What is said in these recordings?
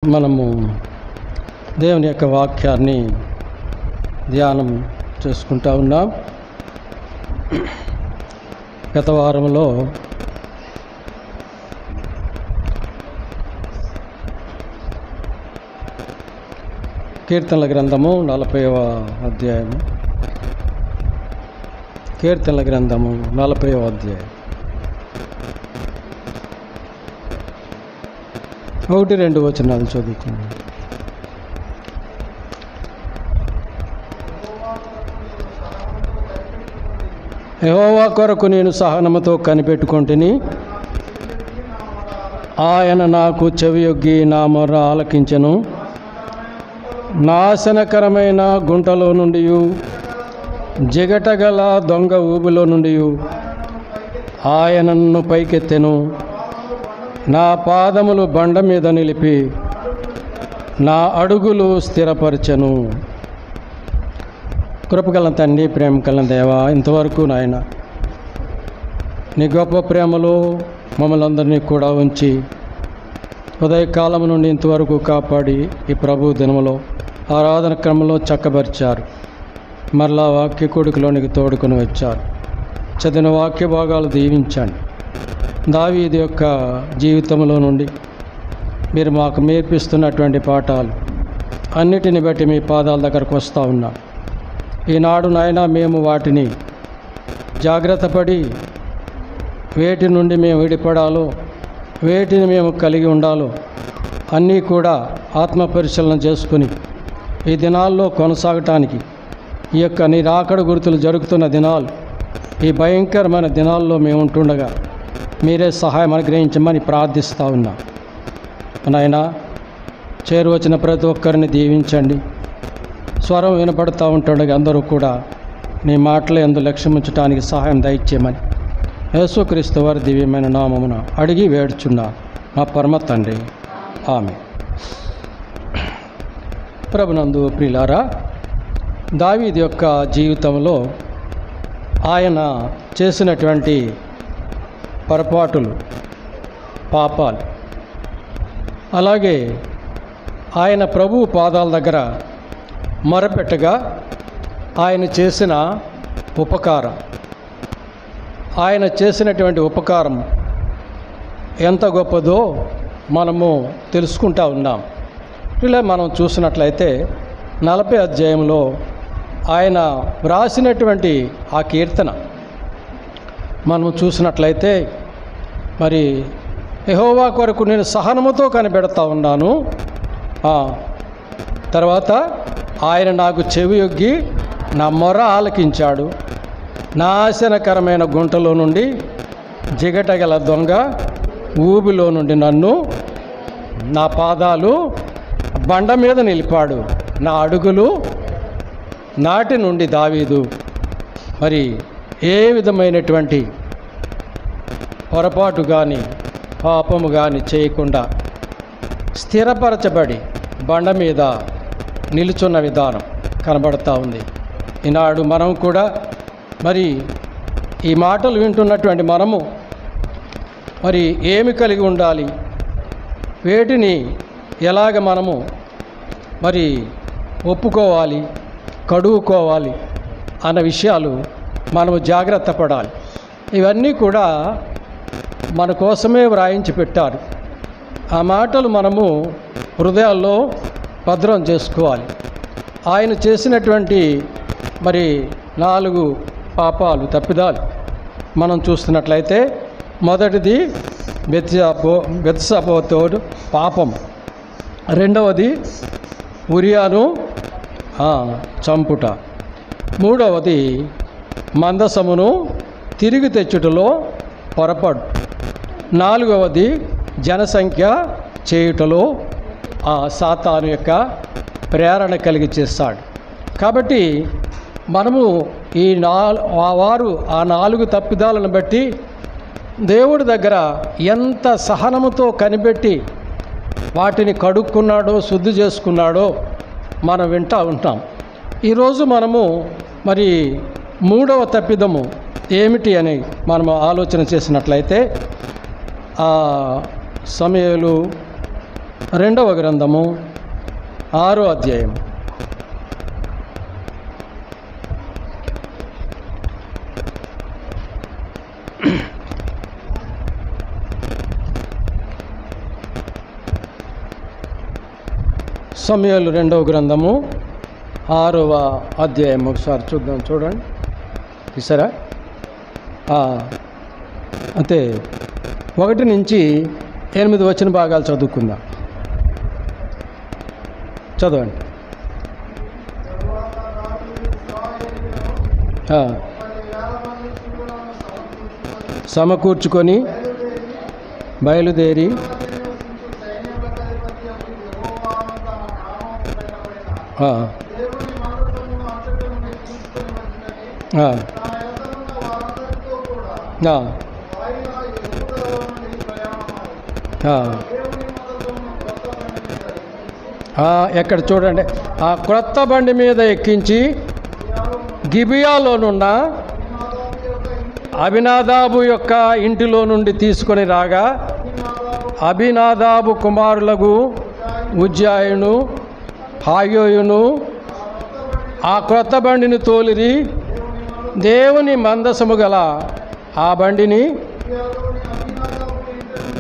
మనము దేవుని యొక్క వాక్యాన్ని ధ్యానం చేసుకుంటా ఉన్నాం. గత వారంలో కీర్తనల గ్రంథము 40వ అధ్యాయము. కీర్తనల గ్రంథము 40వ అధ్యాయం 1-2 వచనాలు చదువుకున్నాం. యెహోవా కొరకు నేను సహనముతో కనిపెట్టుకొంటిని, ఆయన నాకు చెవియొగ్గి నా మొర్ర ఆలకించెను. నాశనకరమైన గుంటలో నుండి, జిగటగల దొంగ ఊబిలో నుండి ఆయన నన్ను పైకెత్తెను. నా పాదములు బండ మీద నిలిపి నా అడుగులు స్థిరపరచెను. కృపగల తండ్రి, ప్రేమ కల దేవా, ఇంతవరకు నాయన నీ గొప్ప ప్రేమలో మమ్మల్ని అందరినీ కూడా ఉంచి ఉదయకాలం నుండి ఇంతవరకు కాపాడి ఈ ప్రభు దినములో ఆరాధన క్రమంలో చక్కబరిచారు. మరలా వాక్య కొడుకులోనికి తోడుకొని వచ్చారు. చదివిన వాక్య భాగాలు దీవించండి. దావీదు యొక్క జీవితంలో నుండి మీరు మాకు నేర్పిస్తున్నటువంటి పాఠాలు అన్నిటిని బట్టి మీ పాదాల దగ్గరకు వస్తూ ఉన్నాం. ఈనాడు నాయన మేము వాటిని జాగ్రత్త పడి వేటి నుండి మేము విడిపడాలో, వేటిని మేము కలిగి ఉండాలో అన్నీ కూడా ఆత్మ పరిశీలన చేసుకుని ఈ దినాల్లో కొనసాగటానికి, ఈ యొక్క నీ రాకడ గుర్తులు జరుగుతున్న దినాలు, ఈ భయంకరమైన దినాల్లో మేము ఉంటుండగా మీరే సహాయం అనుగ్రహించమని ప్రార్థిస్తూ ఉన్నాం. నాయనా, చేరువచ్చిన ప్రతి ఒక్కరిని దీవించండి. స్వరం వినపడుతూ ఉంటుండగా అందరూ కూడా నీ మాటలు యందు లక్ష్యం ఉంచడానికి సహాయం దయచేయమని యేసుక్రీస్తు వారి దివ్యమైన నామమున అడిగి వేడుచున్నా మా పరమ తండ్రి, ఆమేన్. ప్రభునందు ప్రియులారా, దావీదు యొక్క జీవితంలో ఆయన చేసినటువంటి పొరపాటులు, పాపాలు, అలాగే ఆయన ప్రభు పాదాల దగ్గర మొరపెట్టగా ఆయన చేసిన ఉపకారం, ఆయన చేసినటువంటి ఉపకారం ఎంత గొప్పదో మనము తెలుసుకుంటా ఉన్నాం. ఇలా మనం చూసినట్లయితే 40 అధ్యాయంలో ఆయన వ్రాసినటువంటి ఆ కీర్తన మనము చూసినట్లయితే, మరి యెహోవా కొరకు నేను సహనముతో కనిపెడతా ఉన్నాను. తర్వాత ఆయన నాకు చెవియొగ్గి నా మొర్ర ఆలకించాడు. నాశనకరమైన గుంటలో నుండి, జిగటగల దొంగ ఊబిలో నుండి నన్ను, నా పాదాలు బండ మీద నిలిపాడు, నా అడుగులు నాటి నుండి దావీదు మరి ఏ విధమైనటువంటి పొరపాటు కానీ పాపము కానీ చేయకుండా స్థిరపరచబడి బండ మీద నిలుచున్న విధానం కనబడుతూ ఉంది. ఈనాడు మనం కూడా మరి ఈ మాటలు వింటున్నటువంటి మనము మరి ఏమి కలిగి ఉండాలి, వేటిని ఎలాగ మనము మరి ఒప్పుకోవాలి, కడుగుకోవాలి అన్న విషయాలు మనము జాగ్రత్త పడాలి. ఇవన్నీ కూడా మన కోసమే వ్రాయించి పెట్టారు. ఆ మాటలు మనము హృదయాల్లో భద్రం చేసుకోవాలి. ఆయన చేసినటువంటి మరి 4 పాపాలు, తప్పిదాలు మనం చూస్తున్నట్లయితే, మొదటిది బెత్షెబతో పాపం, రెండవది ఉరియాను చంపుట, మూడవది మందసమును తిరిగి తెచ్చుటలో పొరపాటు, నాలుగవది జనసంఖ్య చేయుటలో సాతాను యొక్క ప్రేరణ కలిగి చేస్తాడు. కాబట్టి మనము వారు ఆ 4 తప్పిదాలను బట్టి దేవుడి దగ్గర ఎంత సహనముతో కనిపెట్టి వాటిని కడుక్కున్నాడో, శుద్ధి చేసుకున్నాడో మనం వింటూ ఉంటాం. ఈరోజు మనము మరి 3వ తప్పిదము ఏమిటి అని మనము ఆలోచన చేసినట్లయితే, సమూయేలు రెండవ గ్రంథము 6వ అధ్యాయం. సమూయేలు రెండవ గ్రంథము 6వ అధ్యాయం ఒకసారి చూద్దాం. చూడండి, తీసారా? అంతే, 1 నుంచి 8 వచ్చిన భాగాలు చదువుకుందాం. చదవండి. సమకూర్చుకొని బయలుదేరి ఎక్కడ చూడండి, ఆ క్రొత్త బండి మీద ఎక్కించి గిబియాలోనున్న అబినాదాబు యొక్క ఇంటిలో నుండి తీసుకొని రాగా, అబినాదాబు కుమారులకు ఉజ్జాయును హాయోయును ఆ క్రొత్త బండిని తోలిరి. దేవుని మందసము గల ఆ బండిని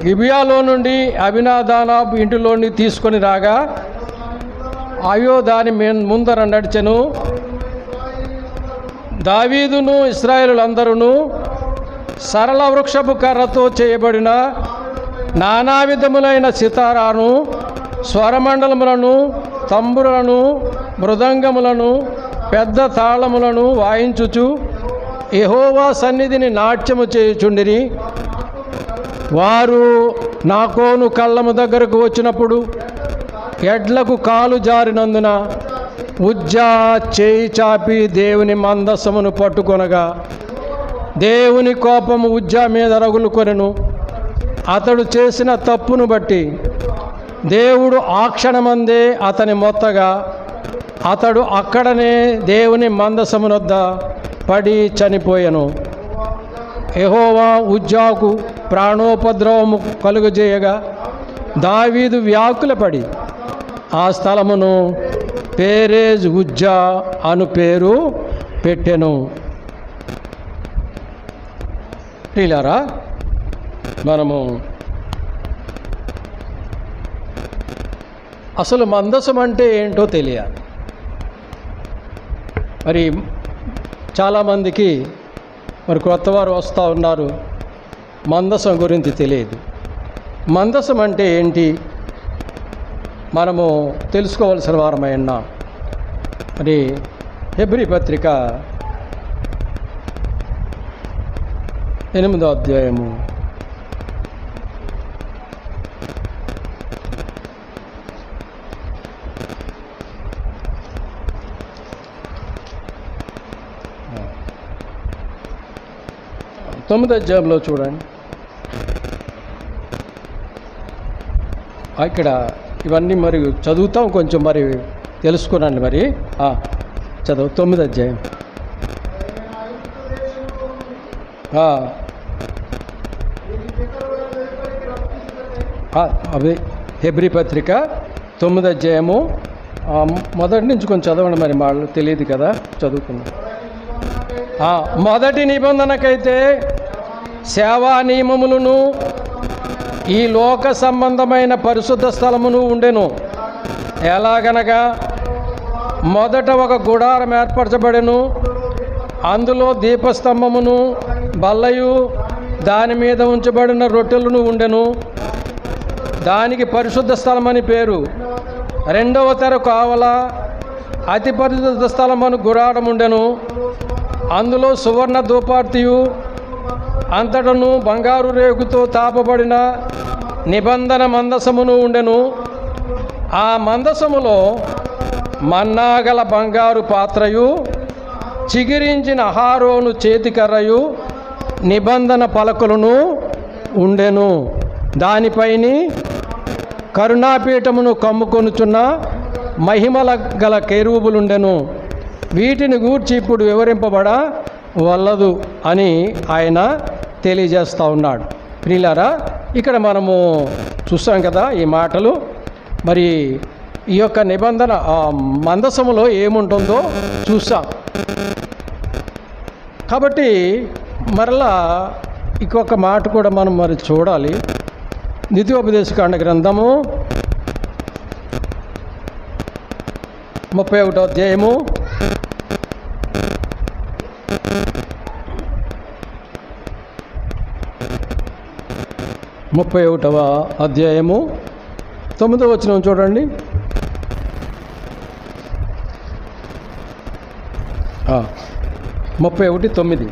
గిబియాలో నుండి అబినాదాబు ఇంటిలోని తీసుకొని రాగా, అయ్యో దాని ముందర నడిచెను. దావీదును ఇశ్రాయేలులందరూ సరళ వృక్షపు కర్రతో చేయబడిన నానా విధములైన సితారాను, స్వరమండలములను, తంబురలను, మృదంగములను, పెద్ద తాళములను వాయించుచు యెహోవా సన్నిధిని నాట్యము చేయుచుండిరి. వారు నాకోను కళ్ళము దగ్గరకు వచ్చినప్పుడు ఎడ్లకు కాలు జారినందున ఉజ్జా చేయి చాపి దేవుని మందసమును పట్టుకొనగా, దేవుని కోపము ఉజ్జా మీద రగులుకొనెను. అతడు చేసిన తప్పును బట్టి దేవుడు ఆ క్షణమందే అతని మొత్తగా, అతడు అక్కడనే దేవుని మందసమునొద్ద పడి చనిపోయెను. యెహోవా ఉజ్జాకు ప్రాణోపద్రవము కలుగజేయగా, దావీదు వ్యాకులపడి ఆ స్థలమును పేరేజ్ ఉజ్జా అను పేరు పెట్టెను. ప్రియులారా, మనము అసలు మందసం అంటే ఏంటో తెలియాలి. మరి చాలామందికి మరి కొత్తవారు వస్తూ ఉన్నారు, మందసం గురించి తెలియదు. మందసం అంటే ఏంటి మనము తెలుసుకోవాల్సిన వారమై ఉన్నాం. మరి హెబ్రీ పత్రిక 8వ అధ్యాయము 9వ అధ్యాయంలో చూడండి. ఇక్కడ ఇవన్నీ మరి చదువుతాం, కొంచెం మరి తెలుసుకున్నాను. మరి చదువు 9వ అధ్యాయం. అవి హెబ్రీ పత్రిక 9వ అధ్యాయము మొదటి నుంచి కొంచెం చదవండి. మరి వాళ్ళు తెలియదు కదా, చదువుకున్నాం. మొదటి నిబంధనకైతే సేవా నియమములను ఈ లోక సంబంధమైన పరిశుద్ధ స్థలమును ఉండెను. ఎలాగనగా మొదట ఒక గుడారం ఏర్పరచబడెను, అందులో దీపస్తంభమును బల్లయు దాని మీద ఉంచబడిన రొట్టెలను ఉండెను. దానికి పరిశుద్ధ స్థలమని పేరు. రెండవ తెర కావల అతి పరిశుద్ధ స్థలమను గుడారం ఉండెను. అందులో సువర్ణ ధూపార్తియు అంతటను బంగారు రేకుతో తాపబడిన నిబంధన మందసమును ఉండెను. ఆ మందసములో మన్నాగల బంగారు పాత్రయు, చిగిరించిన అహారోను చేతికర్రయు, నిబంధన పలకలను ఉండెను. దానిపైని కరుణాపీఠమును కమ్ముకొనుచున్న మహిమల గల కెరూబులుండెను. వీటిని గూర్చి ఇప్పుడు వివరింపబడ వల్లదు అని ఆయన తెలియజేస్తూ ఉన్నాడు. ప్రియులారా, ఇక్కడ మనము చూస్తాం కదా ఈ మాటలు. మరి ఈ యొక్క నిబంధన మందసములో ఏముంటుందో చూసాం. కాబట్టి మరలా ఇంకొక మాట కూడా మనం మరి చూడాలి. ద్వితీయోపదేశకాండ గ్రంథము 31వ అధ్యాయము 9వ వచనం చూడండి. 31:9.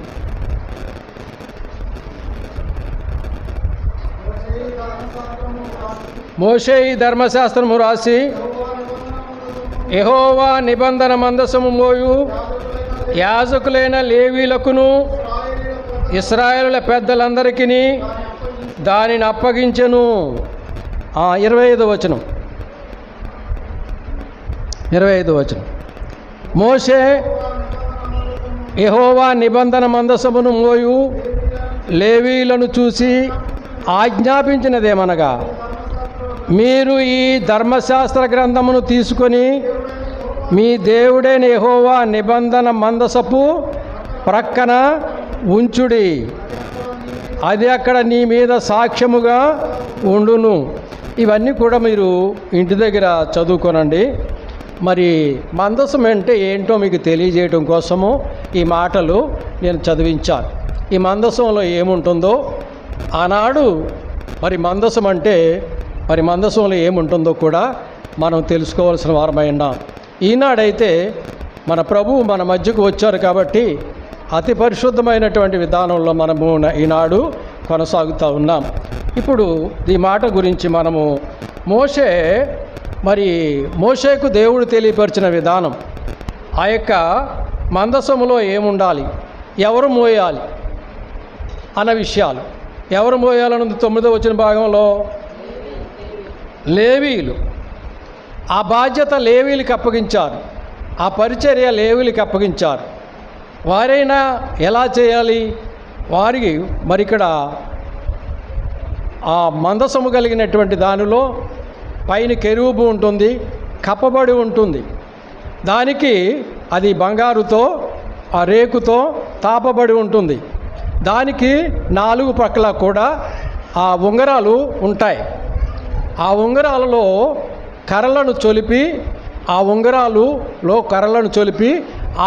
మోషే ఈ ధర్మశాస్త్రము రాసి యెహోవా నిబంధన మందసము మోయు యాజకులైన లేవీలకును ఇశ్రాయేలుల పెద్దలందరికీ దానిని అప్పగించెను. 25వ వచనం. మోషే యెహోవా నిబంధన మందసమును మోయు లేవీలను చూసి ఆజ్ఞాపించినదేమనగా, మీరు ఈ ధర్మశాస్త్ర గ్రంథమును తీసుకొని మీ దేవుడైన యెహోవా నిబంధన మందసపు ప్రక్కన ఉంచుడి, అది అక్కడ నీ మీద సాక్ష్యముగా ఉండును. ఇవన్నీ కూడా మీరు ఇంటి దగ్గర చదువుకోనండి. మరి మందసం అంటే ఏంటో మీకు తెలియజేయడం కోసము ఈ మాటలు నేను చదివించాను. ఈ మందసంలో ఏముంటుందో ఆనాడు మరి మందసం అంటే మరి మందసంలో ఏముంటుందో కూడా మనం తెలుసుకోవాల్సిన వారమై ఉన్నాం. ఈనాడైతే మన ప్రభువు మన మధ్యకు వచ్చారు కాబట్టి అతి పరిశుద్ధమైనటువంటి విధానంలో మనము ఈనాడు కొనసాగుతూ ఉన్నాం. ఇప్పుడు ఈ మాట గురించి మనము మోషేకు దేవుడు తెలియపరిచిన విధానం, ఆ యొక్క మందసములో ఏముండాలి, ఎవరు మోయాలి అన్న విషయాలు. ఎవరు మోయాలన్నది 9వ వచన భాగంలో లేవీలు. ఆ బాధ్యత లేవీలకు అప్పగించారు, ఆ పరిచర్య లేవీలకు అప్పగించారు. వారైనా ఎలా చేయాలి? వారికి మరి ఇక్కడ ఆ మందసము కలిగినటువంటి దానిలో పైన కెరూబు ఉంటుంది, కప్పబడి ఉంటుంది. దానికి అది బంగారుతో ఆ రేకుతో తాపబడి ఉంటుంది. దానికి 4 పక్కల కూడా ఆ ఉంగరాలు ఉంటాయి. ఆ ఉంగరాలలో కర్రలను చొలిపి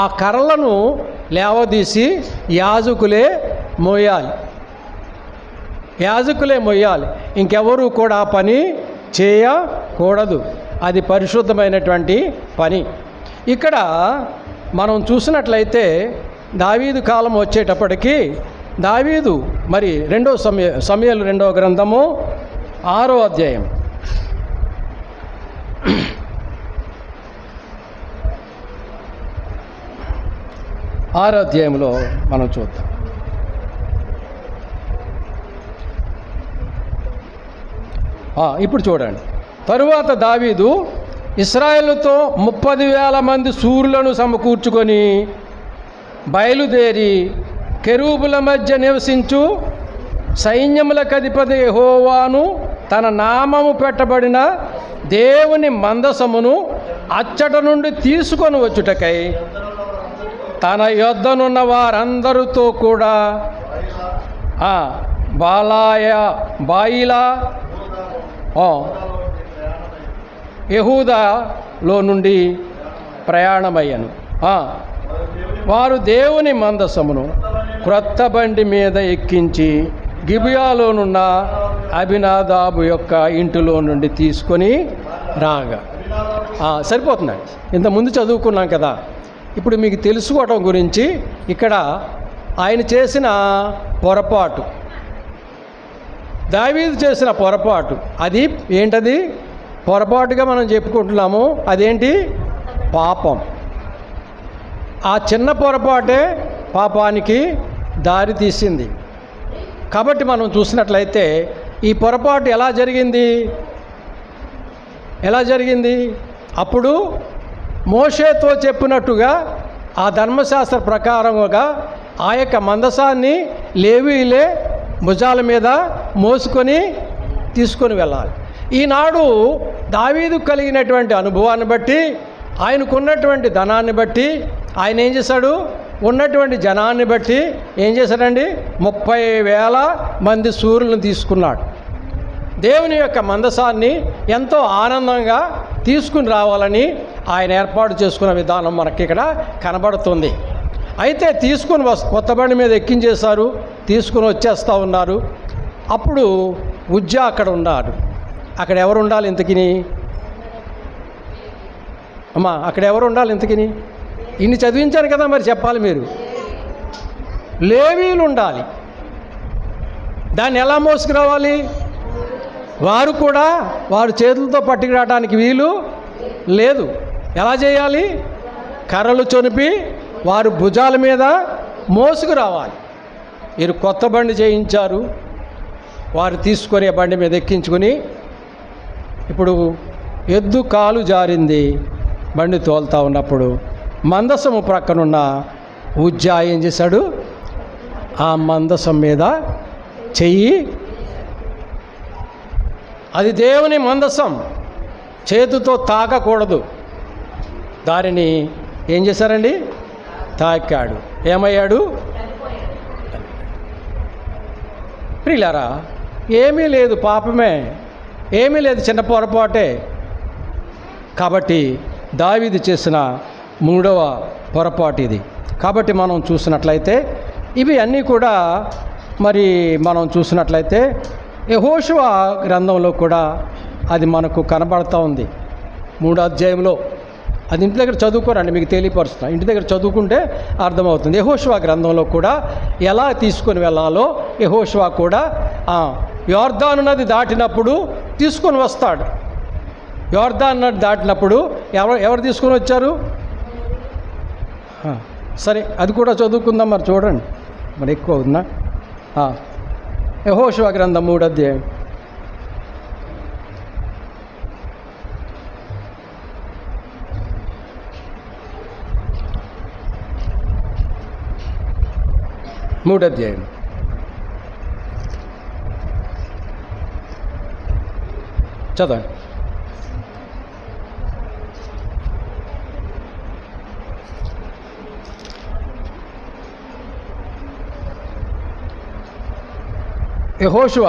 ఆ కర్రలను లేవదీసి యాజకులే మోయాలి. ఇంకెవరూ కూడా ఆ పని చేయకూడదు. అది పరిశుద్ధమైనటువంటి పని. ఇక్కడ మనం చూసినట్లయితే దావీదు కాలం వచ్చేటప్పటికి దావీదు మరి సమూయేలు 2వ గ్రంథము 6వ అధ్యాయం 6వ అధ్యాయంలో మనం చూద్దాం. ఇప్పుడు చూడండి. తరువాత దావీదు ఇశ్రాయేలుతో 30,000 మంది శూరులను సమకూర్చుకొని బయలుదేరి కెరూబుల మధ్య నివసించు సైన్యములకు అధిపతి యెహోవాను తన నామము పెట్టబడిన దేవుని మందసమును అచ్చట నుండి తీసుకొని వచ్చుటకై తన యొద్దనున్న వారందరితో కూడా బాయిలా యెహూదాలో నుండి ప్రయాణమయ్యను. వారు దేవుని మందసమును క్రొత్త బండి మీద ఎక్కించి గిబియాలోనున్న అబినాదాబు యొక్క ఇంటిలో నుండి తీసుకొని రాగా. సరిపోతుందండి. ఇంతకుముందు చదువుకున్నాం కదా. ఇప్పుడు మీకు తెలుసుకోవటం గురించి ఇక్కడ ఆయన చేసిన పొరపాటు, దావీదు చేసిన పొరపాటు, అది ఏంటది? పొరపాటుగా మనం చెప్పుకుంటున్నాము. అదేంటి? పాపం. ఆ చిన్న పొరపాటే పాపానికి దారి తీసింది. కాబట్టి మనం చూసినట్లయితే ఈ పొరపాటు ఎలా జరిగింది? అప్పుడు మోషేతో చెప్పినట్టుగా ఆ ధర్మశాస్త్ర ప్రకారంగా ఆ యొక్క మందసాన్ని లేవీలే భుజాల మీద మోసుకొని తీసుకొని వెళ్ళాలి. ఈనాడు దావీదు కలిగినటువంటి అనుభవాన్ని బట్టి, ఆయనకున్నటువంటి ధనాన్ని బట్టి ఆయన ఏం చేశాడు? ఉన్నటువంటి జనాన్ని బట్టి ఏం చేశాడండి? 30,000 మంది శూరులను తీసుకున్నాడు. దేవుని యొక్క మందసాన్ని ఎంతో ఆనందంగా తీసుకుని రావాలని ఆయన ఏర్పాటు చేసుకున్న విధానం మనకి ఇక్కడ కనబడుతుంది. అయితే తీసుకుని కొత్త బండి మీద ఎక్కించేశారు, తీసుకుని వచ్చేస్తూ ఉన్నారు. అప్పుడు ఉజ్జా అక్కడ ఉన్నాడు. అక్కడ ఎవరు ఉండాలి ఇంతకిని? అమ్మా, అక్కడ ఎవరు ఉండాలి ఇంతకిని? ఇన్ని చదివించాను కదా, మరి చెప్పాలి మీరు. లేవీలు ఉండాలి. దాన్ని ఎలా మోసుకురావాలి? వారు కూడా వారు చేతులతో పట్టుకురావడానికి వీలు లేదు. ఎలా చేయాలి? కర్రలు చొనిపి వారు భుజాల మీద మోసుకురావాలి. వీరు కొత్త బండి చేయించారు. వారు తీసుకొని బండి మీద ఎక్కించుకొని, ఇప్పుడు ఎద్దు కాలు జారింది. బండి తోలుతూ ఉన్నప్పుడు మందసము ప్రక్కనున్న ఉజ్జా ఏం చేశాడు? ఆ మందసం మీద చెయ్యి, అది దేవుని మందసం, చేతితో తాకకూడదు. దానిని ఏం చేశారండి? తాకాడు. ఏమయ్యాడు? ప్రియులారా, ఏమీ లేదు, పాపమే, ఏమీ లేదు, చిన్న పొరపాటే. కాబట్టి దావీదు చేసిన 3వ పొరపాటు ఇది. కాబట్టి మనం చూసినట్లయితే ఇవి అన్నీ కూడా మరి మనం చూసినట్లయితే యెహోషువ గ్రంథంలో కూడా అది మనకు కనబడుతూ ఉంది. 3వ అధ్యాయంలో. అది ఇంటి దగ్గర చదువుకోరండి, మీకు తెలియపరుస్తున్నా. ఇంటి దగ్గర చదువుకుంటే అర్థమవుతుంది. యెహోషువ గ్రంథంలో కూడా ఎలా తీసుకొని వెళ్ళాలో యెహోషువ కూడా యోర్దాను నది దాటినప్పుడు తీసుకొని వస్తాడు. యోర్దాను నది దాటినప్పుడు ఎవరు తీసుకొని వచ్చారు? సరే, అది కూడా చదువుకుందాం. మరి చూడండి, మరి ఎక్కువ ఉందా? యెహోషువ గ్రంథం 3వ అధ్యాయం. చదవండి. యెహోషువ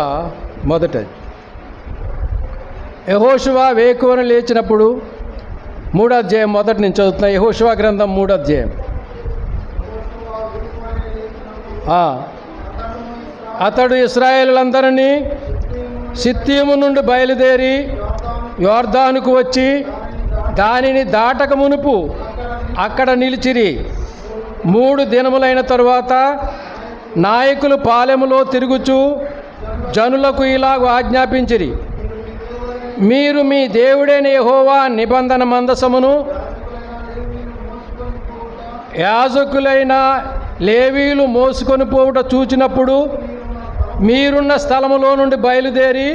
మొదటది. యెహోషువ వేకువన లేచినప్పుడు 3వ అధ్యాయం మొదటి నుంచి చదువుతున్నా. యెహోషువ గ్రంథం 3వ అధ్యాయం. అతడు ఇశ్రాయేలులందరినీ సిత్తీము నుండి బయలుదేరి యోర్దానుకు వచ్చి దానిని దాటక మునుపు అక్కడ నిలిచిరి. 3 దినములైన తరువాత నాయకులు పాలెములో తిరుగుచూ జనులకు ఇలాగ ఆజ్ఞాపించిరి: మీరు మీ దేవుడైన యెహోవా నిబంధన మందసమును యాజకులైన లేవీలు మోసుకొని పోవుట చూచినప్పుడు మీరున్న స్థలములో నుండి బయలుదేరి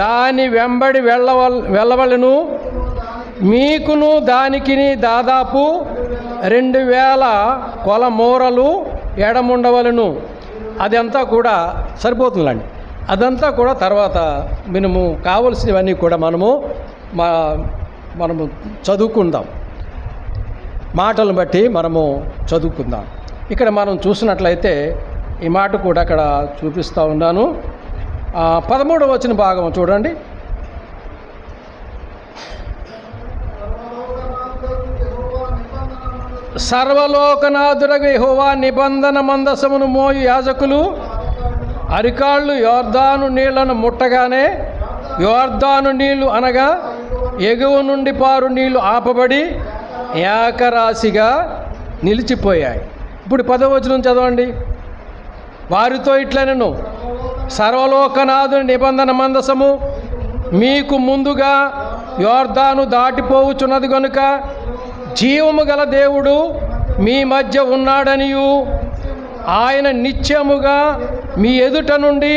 దాని వెంబడి వెళ్ళవలను. మీకును దానికిని దాదాపు 2,000 కొల మూరలు ఎడముండవలను. అదంతా కూడా సరిపోతుందండి. అదంతా కూడా తర్వాత మనము కావలసినవన్నీ కూడా మనము చదువుకుందాం. మాటలను బట్టి మనము చదువుకుందాం. ఇక్కడ మనం చూసినట్లయితే ఈ మాట కూడా అక్కడ చూపిస్తూ ఉన్నాను. 13వ వచన భాగం చూడండి. సర్వలోకనాథుడగు యెహోవా నిబంధన మందసమును మోయు యాజకులు అరికాళ్ళు యోర్దాను నీళ్లను ముట్టగానే యోర్దాను నీళ్లు అనగా ఎగువ నుండి పారు నీళ్లు ఆపబడి ఏకరాశిగా నిలిచిపోయాయి. ఇప్పుడు 10వ వచనం చదవండి. వారితో ఇట్లనెను: సర్వలోకనాథుని నిబంధన మందసము మీకు ముందుగా యోర్దాను దాటిపోవుచున్నది గనుక జీవము గల దేవుడు మీ మధ్య ఉన్నాడనియు ఆయన నిత్యముగా మీ ఎదుట నుండి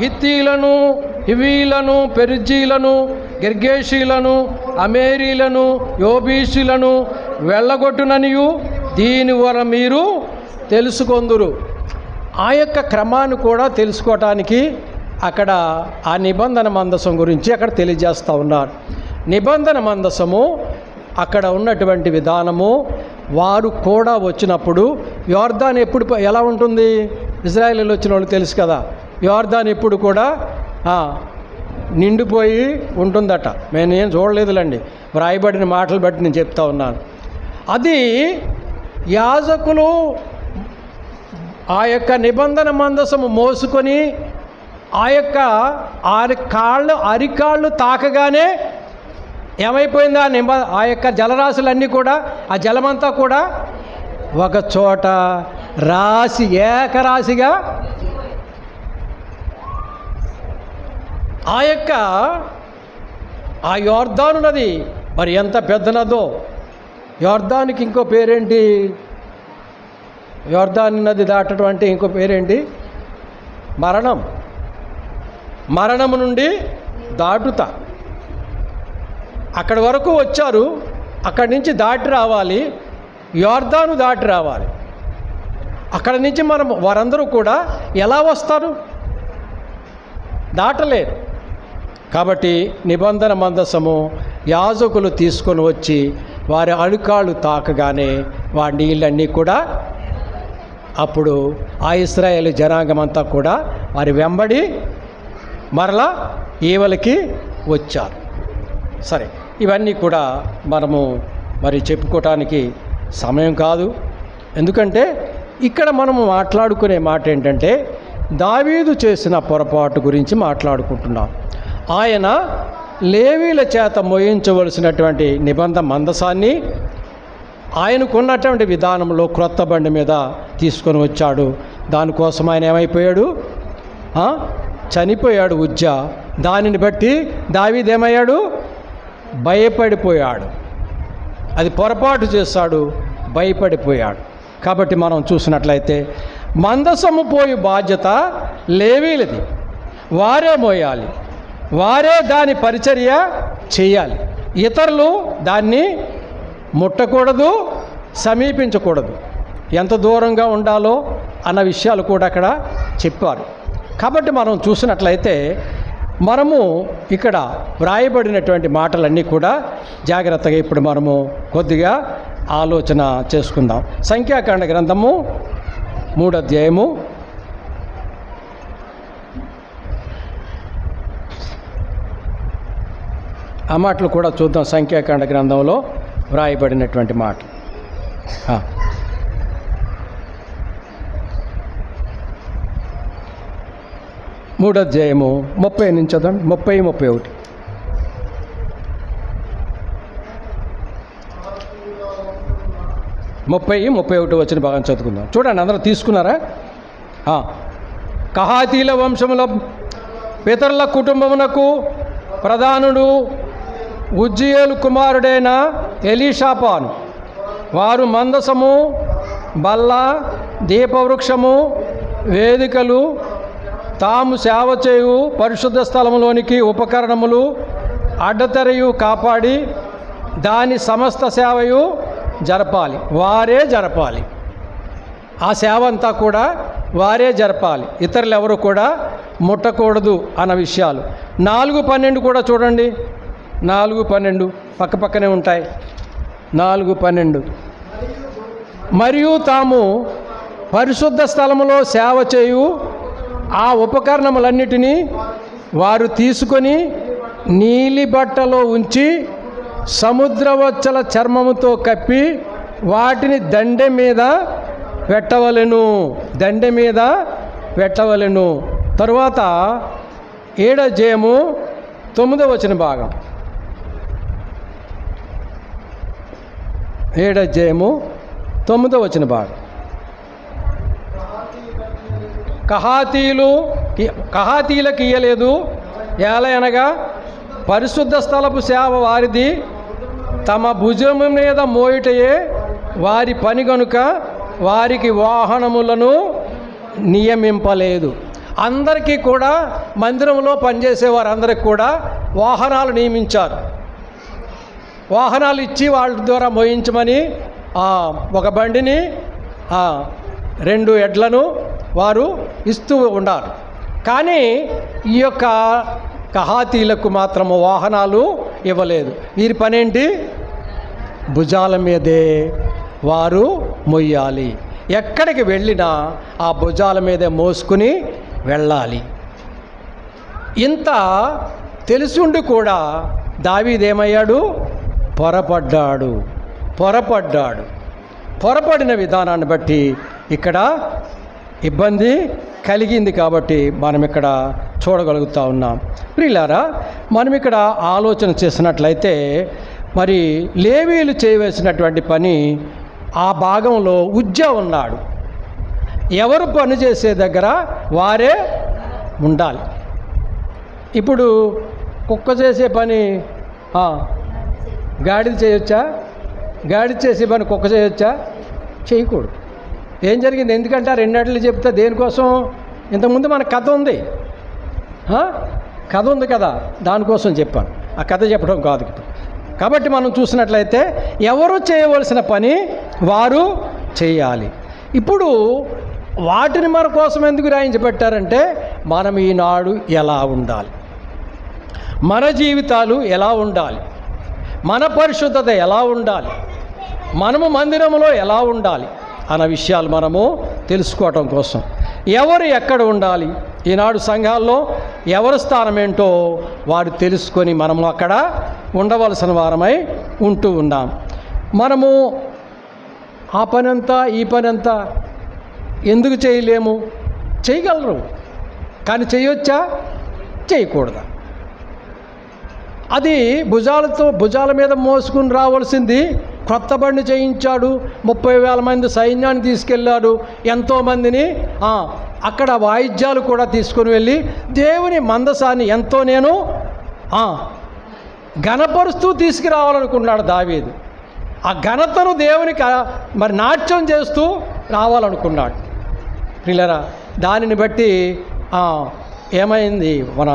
హిత్తీలను, హివీలను, పెరిజీలను, గిర్గేషీలను, అమేరీలను, యోబీషులను వెళ్ళగొట్టుననియు దీని వర మీరు తెలుసుకొందురు. ఆ యొక్క క్రమాన్ని కూడా తెలుసుకోవటానికి అక్కడ ఆ నిబంధన మందసం గురించి అక్కడ తెలియజేస్తూ ఉన్నారు. నిబంధన మందసము అక్కడ ఉన్నటువంటి విధానము, వారు కూడా వచ్చినప్పుడు యోర్దాన్ ఎప్పుడు ఎలా ఉంటుంది, ఇజ్రాయేలీలు వచ్చిన వాళ్ళు తెలుసు కదా, యోర్దాన్ ఎప్పుడు కూడా నిండిపోయి ఉంటుందట. నేనేం చూడలేదులేండి, వ్రాయబడిన మాటలు బట్టి నేను చెప్తా ఉన్నాను. అది యాజకులు ఆ యొక్క నిబంధన మందసము మోసుకొని ఆ యొక్క అరికాళ్ళు తాకగానే ఏమైపోయింది, ఆ యొక్క జలరాశులన్నీ కూడా, ఆ జలమంతా కూడా ఒక చోట రాశి ఏకరాశిగా ఆ యోర్దాను నది మరి ఎంత పెద్ద నదో. యోర్దానికి ఇంకో పేరేంటి, యోర్దాను నది దాటడం అంటే ఇంకో పేరేంటి, మరణము నుండి దాటుతా. అక్కడి వరకు వచ్చారు, అక్కడి నుంచి దాటి రావాలి, యోర్దాను దాటి రావాలి. అక్కడి నుంచి వారందరూ కూడా ఎలా వస్తారు, దాటలేరు. కాబట్టి నిబంధన మందసము యాజకులు తీసుకొని వచ్చి వారి అడుకాళ్ళు తాకగానే వారి నీళ్ళన్నీ కూడా అప్పుడు ఆ ఇశ్రాయేలు జనాంగమంతా కూడా వారి వెంబడి మరలా ఈవలికి వచ్చారు. సరే, ఇవన్నీ కూడా మనము మరి చెప్పుకోవటానికి సమయం కాదు. ఎందుకంటే ఇక్కడ మనము మాట్లాడుకునే మాట ఏంటంటే దావీదు చేసిన పొరపాటు గురించి మాట్లాడుకుంటున్నాం. ఆయన లేవీల చేత మోయించవలసినటువంటి నిబంధన మందసాన్ని ఆయనకున్నటువంటి విధానంలో క్రొత్త బండి మీద తీసుకొని వచ్చాడు. దానికోసం ఆయన ఏమైపోయాడు, చనిపోయాడు ఉజ్జా. దానిని బట్టి దావీదు ఏమయ్యాడు, భయపడిపోయాడు. అది పొరపాటు చేశాడు, భయపడిపోయాడు. కాబట్టి మనం చూసినట్లయితే మందసము పోయి బాధ్యత లేవీలది, వారే మోయాలి, వారే దాని పరిచర్య చేయాలి. ఇతరులు దాన్ని ముట్టకూడదు, సమీపించకూడదు. ఎంత దూరంగా ఉండాలో అన్న విషయాలు కూడా అక్కడ చెప్పారు. కాబట్టి మనం చూసినట్లయితే మనము ఇక్కడ వ్రాయబడినటువంటి మాటలన్నీ కూడా జాగ్రత్తగా ఇప్పుడు మనము కొద్దిగా ఆలోచన చేసుకుందాం. సంఖ్యాకాండ గ్రంథము 3వ అధ్యాయము ఆ మాటలు కూడా చూద్దాం. సంఖ్యాకాండ గ్రంథంలో వ్రాయబడినటువంటి మాట 3వ అధ్యాయము 30 నుంచి చదవండి. 30, 31. ముప్పై 31 వచ్చిన భాగం చదువుకుందాం. చూడండి, అందరూ తీసుకున్నారా? కహాతీల వంశముల పితరుల కుటుంబమునకు ప్రధానుడు ఉజ్జియేలు కుమారుడైన ఎలీషాపాను. వారు మందసము, బల్ల, దీపవృక్షము, వేదికలు, తాము సేవ చేయు పరిశుద్ధ స్థలములోనికి ఉపకరణములు, అడ్డతెరయు కాపాడి దాని సమస్త సేవయు జరపాలి. వారే జరపాలి. ఆ సేవ అంతా కూడా వారే జరపాలి. ఇతరులు ఎవరు కూడా ముట్టకూడదు అన్న విషయాలు. 4:12 కూడా చూడండి. 4:12 పక్కపక్కనే ఉంటాయి. 4:12 మరియు తాము పరిశుద్ధ స్థలములో సేవ చేయు ఆ ఉపకరణములన్నిటినీ వారు తీసుకొని నీలి బట్టలో ఉంచి సముద్రవచ్చల చర్మముతో కప్పి వాటిని దండె మీద పెట్టవలెను. దండె మీద పెట్టవలెను. తరువాత 7వ అధ్యాయము 9వ వచన భాగం. 7వ అధ్యాయము 9వ వచన భాగం. కహాతీలకు ఇయ్యలేదు. ఏలయనగా పరిశుద్ధ స్థలపు సేవ వారిది, తమ భుజము మీద మోయుటయే వారి పని గనుక వారికి వాహనములను నియమింపలేదు. అందరికీ కూడా మందిరంలో పనిచేసే వారందరికీ కూడా వాహనాలు నియమించారు. వాహనాలు ఇచ్చి వాళ్ళ ద్వారా మోయించమని ఒక బండిని 2 ఎడ్లను వారు ఇస్తూ ఉన్నారు. కానీ ఈ యొక్క కహాతీలకు మాత్రము వాహనాలు ఇవ్వలేదు. వీరి పనేంటి? భుజాల మీదే వారు మొయ్యాలి. ఎక్కడికి వెళ్ళినా ఆ భుజాల మీదే మోసుకుని వెళ్ళాలి. ఇంత తెలిసిండి కూడా దావీదేమయ్యాడు? పొరపడ్డాడు. పొరపడిన విధానాన్ని బట్టి ఇక్కడ ఇబ్బంది కలిగింది కాబట్టి మనం ఇక్కడ చూడగలుగుతూ ఉన్నాం. ప్రియులారా, మనం ఇక్కడ ఆలోచన చేసినట్లయితే మరి లేవీయులు చేయవలసినటువంటి పని ఆ భాగంలో ఉజ్జా ఉన్నాడు. ఎవరు పని చేసే దగ్గర వారే ఉండాలి. ఇప్పుడు కుక్క చేసే పని గాడిద చేయొచ్చా? గాడిద చేసే పని కుక్క చేయొచ్చా? చేయకూడదు. ఏం జరిగింది? ఎందుకంటే ఆ రెండేళ్ళు చెప్తే దేనికోసం? ఇంతకుముందు మన కథ ఉంది, కథ ఉంది కదా, దానికోసం చెప్పాను. ఆ కథ చెప్పడం కాదు. కాబట్టి మనం చూసినట్లయితే ఎవరు చేయవలసిన పని వారు చేయాలి. ఇప్పుడు వాటిని మన కోసం ఎందుకు రాయించి పెట్టారంటే మనం ఈనాడు ఎలా ఉండాలి, మన జీవితాలు ఎలా ఉండాలి, మన పరిశుద్ధత ఎలా ఉండాలి, మనము మందిరంలో ఎలా ఉండాలి అన్న విషయాలు మనము తెలుసుకోవటం కోసం. ఎవరు ఎక్కడ ఉండాలి, ఈనాడు సంఘాల్లో ఎవరి స్థానం ఏంటో వారు తెలుసుకొని మనము అక్కడ ఉండవలసిన వారమై ఉంటూ ఉన్నాం. మనము ఆ పనంతా ఈ పనంతా ఎందుకు చేయలేము? చేయగలరు, కానీ చేయొచ్చా? చేయకూడదా? అది భుజాల మీద మోసుకుని రావాల్సింది క్రొత్త బండి చేయించాడు. 30,000 మంది సైన్యాన్ని తీసుకెళ్ళాడు. ఎంతోమందిని అక్కడ వాయిద్యాలు కూడా తీసుకుని వెళ్ళి దేవుని మందసాన్ని ఎంతో నేను ఘనపరుస్తూ తీసుకురావాలనుకున్నాడు దావీదు. ఆ ఘనతను దేవునికి మరి నాట్యం చేస్తూ రావాలనుకున్నాడు. ప్రియులారా, దానిని బట్టి ఏమైంది? మన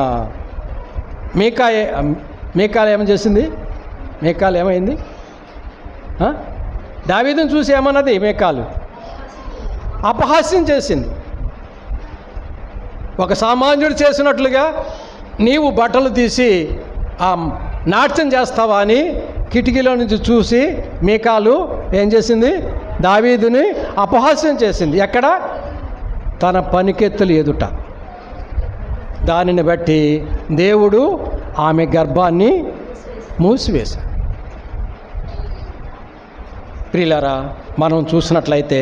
మీకాలు ఏమని చేసింది? మీకాలు ఏమైంది? దావీదుని చూసి ఏమన్నది? మీకాలు అపహాస్యం చేసింది. ఒక సామాన్యుడు చేసినట్లుగా నీవు బట్టలు తీసి నాట్యం చేస్తావా అని కిటికీలో నుంచి చూసి మీకాలు ఏం చేసింది? దావీదుని అపహాస్యం చేసింది. ఎక్కడ? తన పనికెత్తులు ఎదుట. దానిని బట్టి దేవుడు ఆమె గర్భాన్ని మూసివేశాడు. ప్రియులారా, మనం చూసినట్లయితే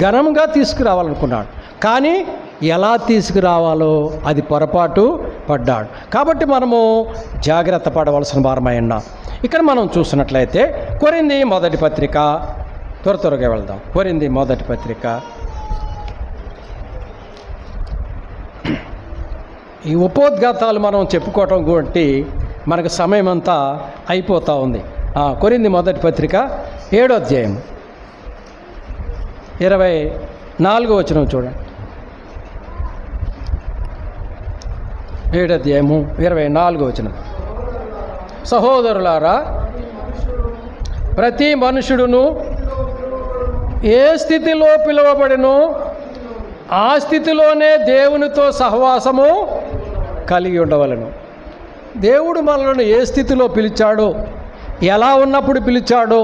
ఘనంగా తీసుకురావాలనుకున్నాడు, కానీ ఎలా తీసుకురావాలో అది పొరపాటు పడ్డాడు. కాబట్టి మనము జాగ్రత్త పడవలసిన వారమై ఉన్నాం. ఇక్కడ మనం చూసినట్లయితే కొరింథీ మొదటి పత్రిక, త్వరగా వెళ్దాం. కొరింథీ మొదటి పత్రిక, ఈ ఉపోద్ఘాతాలు మనం చెప్పుకోవటం బట్టి మనకు సమయం అంతా అయిపోతూ ఉంది. కొరింథీ మొదటి పత్రిక 7వ అధ్యాయం 24వ వచనం చూడండి. 7వ అధ్యాయము 24వ వచనం. సహోదరులారా, ప్రతి మనుషుడును ఏ స్థితిలో పిలువబడినో ఆ స్థితిలోనే దేవునితో సహవాసము కలిగి ఉండవలను. దేవుడు మనల్ని ఏ స్థితిలో పిలిచాడో, ఎలా ఉన్నప్పుడు పిలిచాడో,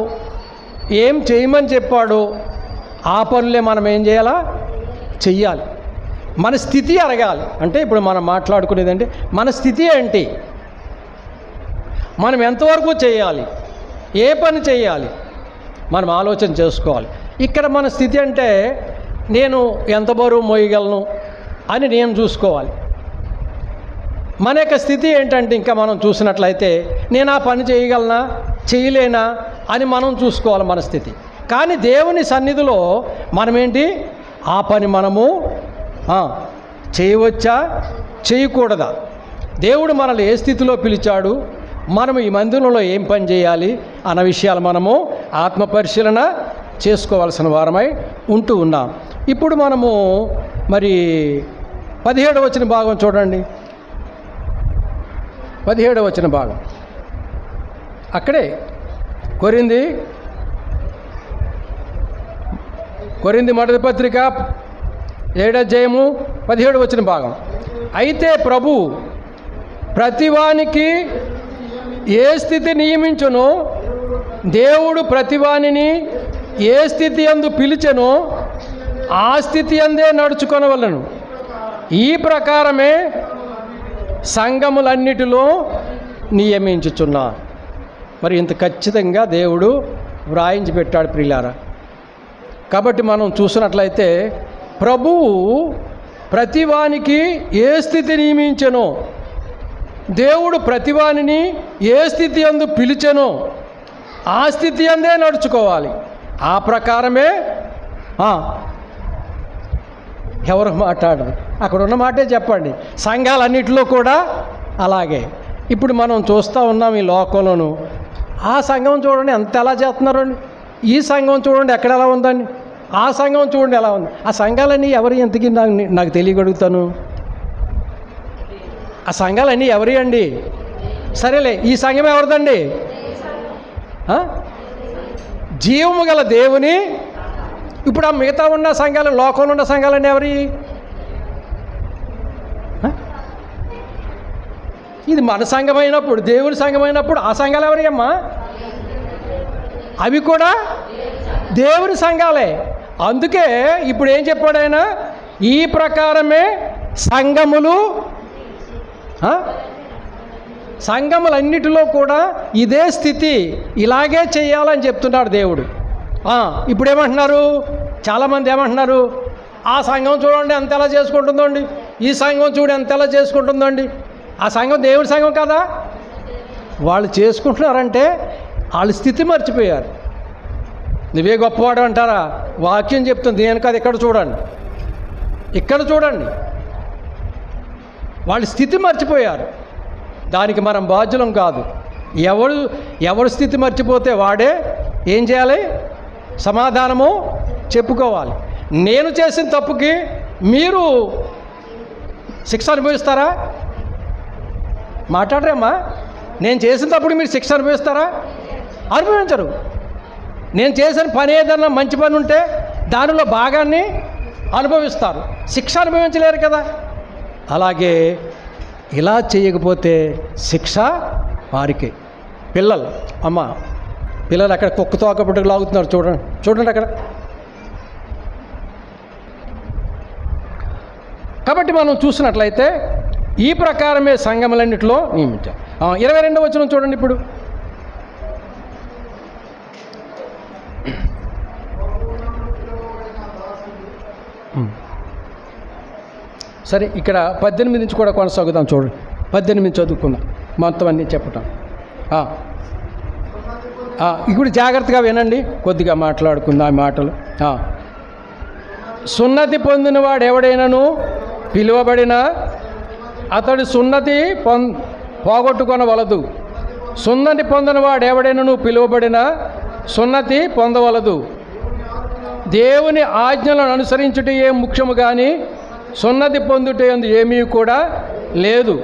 ఏం చేయమని చెప్పాడో ఆ పనులే మనం ఏం చేయాలా? చెయ్యాలి. మన స్థితి అడగాలి. అంటే ఇప్పుడు మనం మాట్లాడుకునేదంటే మన స్థితి ఏంటి, మనం ఎంతవరకు చేయాలి, ఏ పని చేయాలి, మనం ఆలోచన చేసుకోవాలి. ఇక్కడ మన స్థితి అంటే నేను ఎంత బరువు మోయగలను అని నేను చూసుకోవాలి. మన యొక్క స్థితి ఏంటంటే ఇంకా మనం చూసినట్లయితే నేను ఆ పని చేయగలనా చేయలేనా అని మనం చూసుకోవాలి మన స్థితి. కానీ దేవుని సన్నిధిలో మనమేంటి? ఆ పని మనము చేయవచ్చా చేయకూడదా, దేవుడు మనల్ని ఏ స్థితిలో పిలిచాడు, మనము ఈ మందిరంలో ఏం పని చేయాలి అన్న విషయాలు మనము ఆత్మ పరిశీలన చేసుకోవాల్సిన వారమై ఉంటూ ఉన్నాం. ఇప్పుడు మనము మరి 17వ వచన భాగం చూడండి. 17వ వచన భాగం అక్కడే కొరింథీ మొదటి పత్రిక 7వ అధ్యాయము 17వ వచన భాగం. అయితే ప్రభు ప్రతివానికి ఏ స్థితి నియమించునో, దేవుడు ప్రతివానిని ఏ స్థితి యందు పిలిచెనో ఆ స్థితి యందే నడుచుకొనవలెను. ఈ ప్రకారమే సంఘములన్నిటిలో నియమించుచున్నారు. మరి ఇంత ఖచ్చితంగా దేవుడు వ్రాయించి పెట్టాడు ప్రియులారా. కాబట్టి మనం చూసినట్లయితే ప్రభువు ప్రతివానికి ఏ స్థితి నియమించెనో, దేవుడు ప్రతివానిని ఏ స్థితి యందు పిలిచెనో ఆ స్థితి అందే నడుచుకోవాలి. ఆ ప్రకారమే ఎవరు మాట్లాడరు, అక్కడ ఉన్న మాటే చెప్పండి. సంఘాలన్నిటిలో కూడా అలాగే. ఇప్పుడు మనం చూస్తూ ఉన్నాం ఈ లోకంలోను. ఆ సంఘం చూడండి ఎంత ఎలా చేస్తున్నారు అండి, ఈ సంఘం చూడండి ఎక్కడ ఎలా ఉందండి, ఆ సంఘం చూడండి ఎలా ఉంది. ఆ సంఘాలన్నీ ఎవరు ఎంతకి నాకు తెలియగలుగుతాను. ఆ సంఘాలన్నీ ఎవరి అండి? సరేలే, ఈ సంఘం ఎవరిదండి? జీవము గల దేవుని. ఇప్పుడు ఆ మిగతా ఉన్న సంఘాలు, లోకంలో ఉన్న సంఘాలన్నీ ఎవరి? ఇది మన సంఘమైనప్పుడు, దేవుని సంఘమైనప్పుడు ఆ సంఘాలు ఎవరి అమ్మా? అవి కూడా దేవుని సంఘాలే. అందుకే ఇప్పుడు ఏం చెప్పాడు ఆయన? ఈ ప్రకారమే సంఘములు, సంఘములన్నిటిలో కూడా ఇదే స్థితి, ఇలాగే చేయాలని చెప్తున్నాడు దేవుడు. ఇప్పుడు ఏమంటున్నారు? చాలామంది ఏమంటున్నారు? ఆ సంఘం చూడండి ఎంత ఎలా చేసుకుంటుందండి, ఈ సంఘం చూడు ఎంత ఎలా చేసుకుంటుందండి. ఆ సంఘం దేవుడి సంఘం కదా. వాళ్ళు చేసుకుంటున్నారంటే వాళ్ళ స్థితి మర్చిపోయారు. నువ్వే గొప్పవాడు అంటారా? వాక్యం చెప్తుంది నేను కాదు, ఇక్కడ చూడండి, ఇక్కడ చూడండి. వాళ్ళ స్థితి మర్చిపోయారు. దానికి మనం బాధ్యులం కాదు. ఎవరు స్థితి మర్చిపోతే వాడే ఏం చేయాలి? సమాధానము చెప్పుకోవాలి. నేను చేసిన తప్పుకి మీరు శిక్ష అనుభవిస్తారా? మాట్లాడరేమ్మా? నేను చేసిన తప్పుడు మీరు శిక్ష అనుభవిస్తారా? అనుభవించరు. నేను చేసిన పని ఏదన్నా మంచి పని ఉంటే దానిలో భాగాన్ని అనుభవిస్తారు, శిక్ష అనుభవించలేరు కదా. అలాగే ఇలా చేయకపోతే శిక్ష వారికి. పిల్లలు అక్కడ కుక్కతో ఒకప్పటికి లాగుతున్నారు, చూడండి అక్కడ. కాబట్టి మనం చూసినట్లయితే ఈ ప్రకారమే సంఘములన్నిటిలో నియమించారు. 22వ వచనం చూడండి ఇప్పుడు. సరే, ఇక్కడ 18 నుంచి కూడా కొనసాగుతాం. చూడండి, 18 చదువుకుందాం, మొత్తం అన్నీ చెప్పటం. ఇప్పుడు జాగ్రత్తగా వినండి, కొద్దిగా మాట్లాడుకుందాం ఆ మాటలు. సున్నతి పొందినవాడు ఎవడైనాను పిలువబడిన అతడు సున్నతి పోగొట్టుకొనవలదు. సున్నతి పొందినవాడు ఎవడైనాను పిలువబడిన సున్నతి పొందవలదు. దేవుని ఆజ్ఞలను అనుసరించుట ఏం ముఖ్యము కానీ సున్నతి పొందుట ఏమీ కూడా లేదు,